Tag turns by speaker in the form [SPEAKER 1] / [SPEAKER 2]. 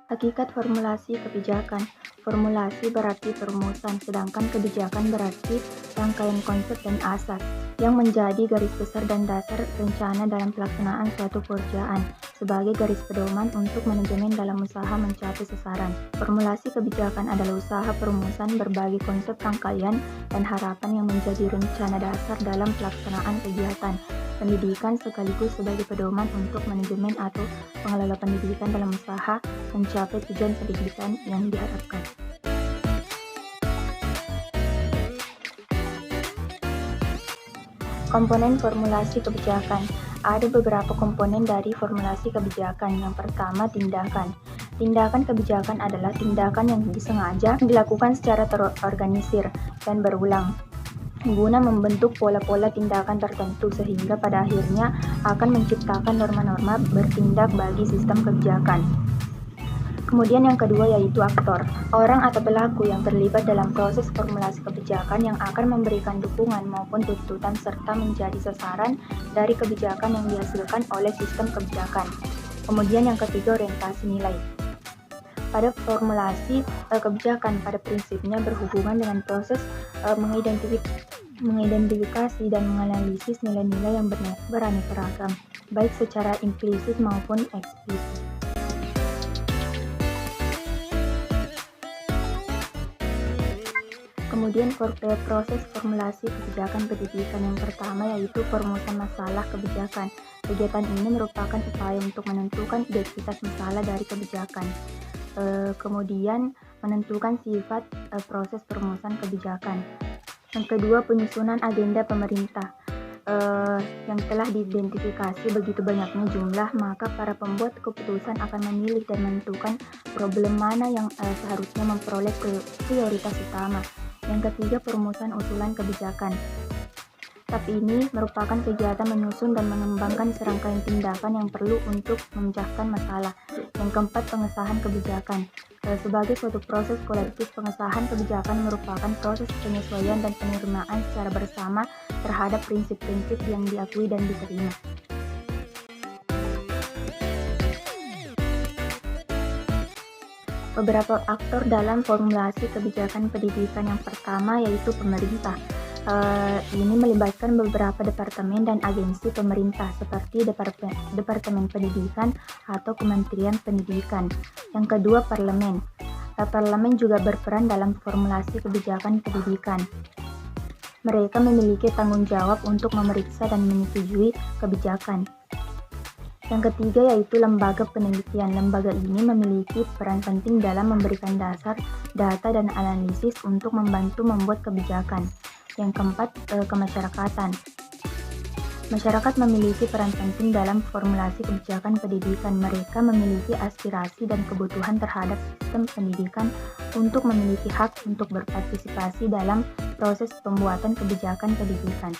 [SPEAKER 1] Hakikat formulasi kebijakan. Formulasi berarti perumusan, sedangkan kebijakan berarti rangkaian konsep dan asas yang menjadi garis besar dan dasar rencana dalam pelaksanaan suatu pekerjaan sebagai garis pedoman untuk manajemen dalam usaha mencapai sasaran. Formulasi kebijakan adalah usaha perumusan berbagai konsep rangkaian dan harapan yang menjadi rencana dasar dalam pelaksanaan kegiatan pendidikan sekaligus sebagai pedoman untuk manajemen atau pengelola pendidikan dalam usaha mencapai tujuan pendidikan yang diharapkan. Komponen formulasi kebijakan. Ada beberapa komponen dari formulasi kebijakan. Yang pertama, tindakan. Tindakan kebijakan adalah tindakan yang disengaja dilakukan secara terorganisir dan berulang guna membentuk pola-pola tindakan tertentu sehingga pada akhirnya akan menciptakan norma-norma bertindak bagi sistem kebijakan. Kemudian yang kedua yaitu aktor, orang atau pelaku yang terlibat dalam proses formulasi kebijakan yang akan memberikan dukungan maupun tuntutan serta menjadi sasaran dari kebijakan yang dihasilkan oleh sistem kebijakan. Kemudian yang ketiga orientasi nilai. Pada formulasi kebijakan pada prinsipnya berhubungan dengan proses mengidentifikasi dan menganalisis nilai-nilai yang beraneka ragam, baik secara implisit maupun eksplisit. Kemudian proses formulasi kebijakan pendidikan yang pertama yaitu perumusan masalah kebijakan. Kegiatan ini merupakan upaya untuk menentukan identitas masalah dari kebijakan. Kemudian menentukan sifat proses perumusan kebijakan. Yang kedua, penyusunan agenda pemerintah. Yang telah diidentifikasi begitu banyaknya jumlah, maka para pembuat keputusan akan memilih dan menentukan problem mana yang seharusnya memperoleh prioritas utama. Yang ketiga, perumusan usulan kebijakan. Tahap ini merupakan kegiatan menyusun dan mengembangkan serangkaian tindakan yang perlu untuk memecahkan masalah. Yang keempat, pengesahan kebijakan. Sebagai suatu proses kolektif, pengesahan kebijakan merupakan proses penyesuaian dan penerimaan secara bersama terhadap prinsip-prinsip yang diakui dan diterima. Beberapa aktor dalam formulasi kebijakan pendidikan. Yang pertama yaitu pemerintah. Ini melibatkan beberapa departemen dan agensi pemerintah seperti Departemen Pendidikan atau Kementerian Pendidikan. Yang kedua, parlemen. Parlemen juga berperan dalam formulasi kebijakan pendidikan. Mereka memiliki tanggung jawab untuk memeriksa dan menyetujui kebijakan. Yang ketiga yaitu lembaga penelitian. Lembaga ini memiliki peran penting dalam memberikan dasar, data, dan analisis untuk membantu membuat kebijakan. Yang keempat, kemasyarakatan. Masyarakat memiliki peran penting dalam formulasi kebijakan pendidikan. Mereka memiliki aspirasi dan kebutuhan terhadap sistem pendidikan untuk memiliki hak untuk berpartisipasi dalam proses pembuatan kebijakan pendidikan.